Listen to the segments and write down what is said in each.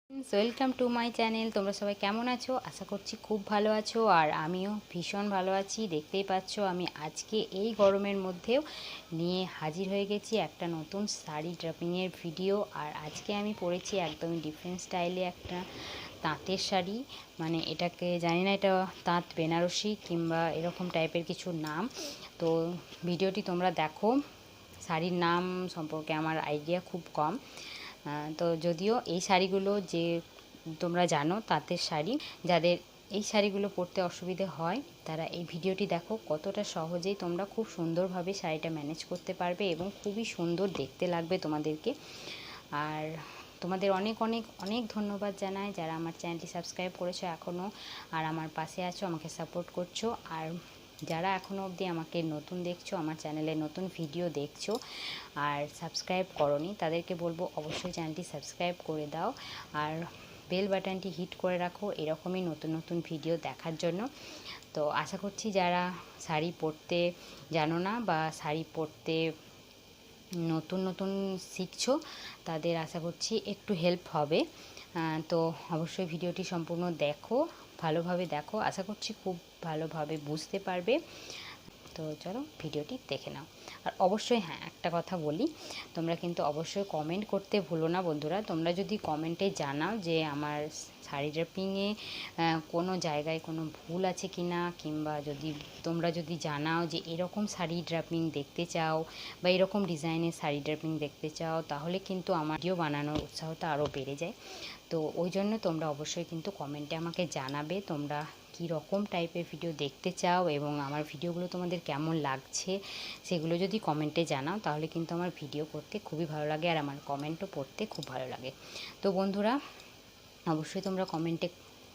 Welcome to my channel. তোমরা সবাই কেমন আছো? আশা করছি খুব ভালো আছো, আর আমিও ভীষণ ভালো আছি। দেখতেই পাচ্ছ আমি আজকে এই গরমের মধ্যেও নিয়ে হাজির হয়ে গেছি একটা নতুন শাড়ি ড্রাপিংয়ের ভিডিও। আর আজকে আমি পরেছি একদমই ডিফারেন্ট স্টাইলে একটা তাঁতের শাড়ি, মানে এটাকে জানি না এটা তাঁত বেনারসি কিংবা এরকম টাইপের কিছু নাম। তো ভিডিওটি তোমরা দেখো। শাড়ির নাম সম্পর্কে আমার আইডিয়া খুব কম। তো যদিও এই শাড়িগুলো যে তোমরা জানো তাঁতের শাড়ি, যাদের এই শাড়িগুলো পরতে অসুবিধে হয় তারা এই ভিডিওটি দেখো। কতটা সহজেই তোমরা খুব সুন্দরভাবে শাড়িটা ম্যানেজ করতে পারবে এবং খুবই সুন্দর দেখতে লাগবে তোমাদেরকে। আর তোমাদের অনেক অনেক অনেক ধন্যবাদ জানাই যারা আমার চ্যানেলটি সাবস্ক্রাইব করেছো এখনও, আর আমার পাশে আছো, আমাকে সাপোর্ট করছো। আর যারা এখনও অবধি আমাকে নতুন দেখছো, আমার চ্যানেলে নতুন ভিডিও দেখছো আর সাবস্ক্রাইব করোনি, তাদেরকে বলবো অবশ্যই চ্যানেলটি সাবস্ক্রাইব করে দাও আর বেল বাটনটি হিট করে রাখো এরকমই নতুন নতুন ভিডিও দেখার জন্য। তো আশা করছি যারা শাড়ি পরতে জানো না বা শাড়ি পরতে নতুন নতুন শিখছো তাদের আশা করছি একটু হেল্প হবে। তো অবশ্যই ভিডিওটি সম্পূর্ণ দেখো, ভালোভাবে দেখো, আশা করছি খুব ভালোভাবে বুঝতে পারবে। তো চলো ভিডিওটি দেখে নাও। আর অবশ্যই হ্যাঁ, একটা কথা বলি, তোমরা কিন্তু অবশ্যই কমেন্ট করতে ভুলো না বন্ধুরা। তোমরা যদি কমেন্টে জানাও যে আমার শাড়ি ড্রাপিংয়ে কোনো জায়গায় কোনো ভুল আছে কি না, কিংবা তোমরা যদি জানাও যে এরকম শাড়ি ড্রাপিং দেখতে চাও বা এরকম ডিজাইনের শাড়ি ড্রাপিং দেখতে চাও, তাহলে কিন্তু আমার ভিডিও বানানোর উৎসাহটা আরও বেড়ে যায়। তো ওই জন্য তোমরা অবশ্যই কিন্তু কমেন্টে আমাকে জানাবে তোমরা কী রকম টাইপের ভিডিও দেখতে চাও এবং আমার ভিডিওগুলো তোমাদের কেমন লাগছে। সেগুলো যদি কমেন্টে জানাও তাহলে কিন্তু আমার ভিডিও করতে খুবই ভালো লাগে আর আমার কমেন্টও পড়তে খুব ভালো লাগে। তো বন্ধুরা অবশ্যই তোমরা কমেন্টে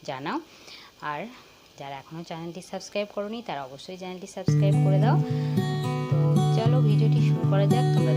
জানাও। আর যারা এখনও চ্যানেলটি সাবস্ক্রাইব করোনি তারা অবশ্যই চ্যানেলটি সাবস্ক্রাইব করে দাও। তো চলো ভিডিওটি শুরু করা যাক। তোমরা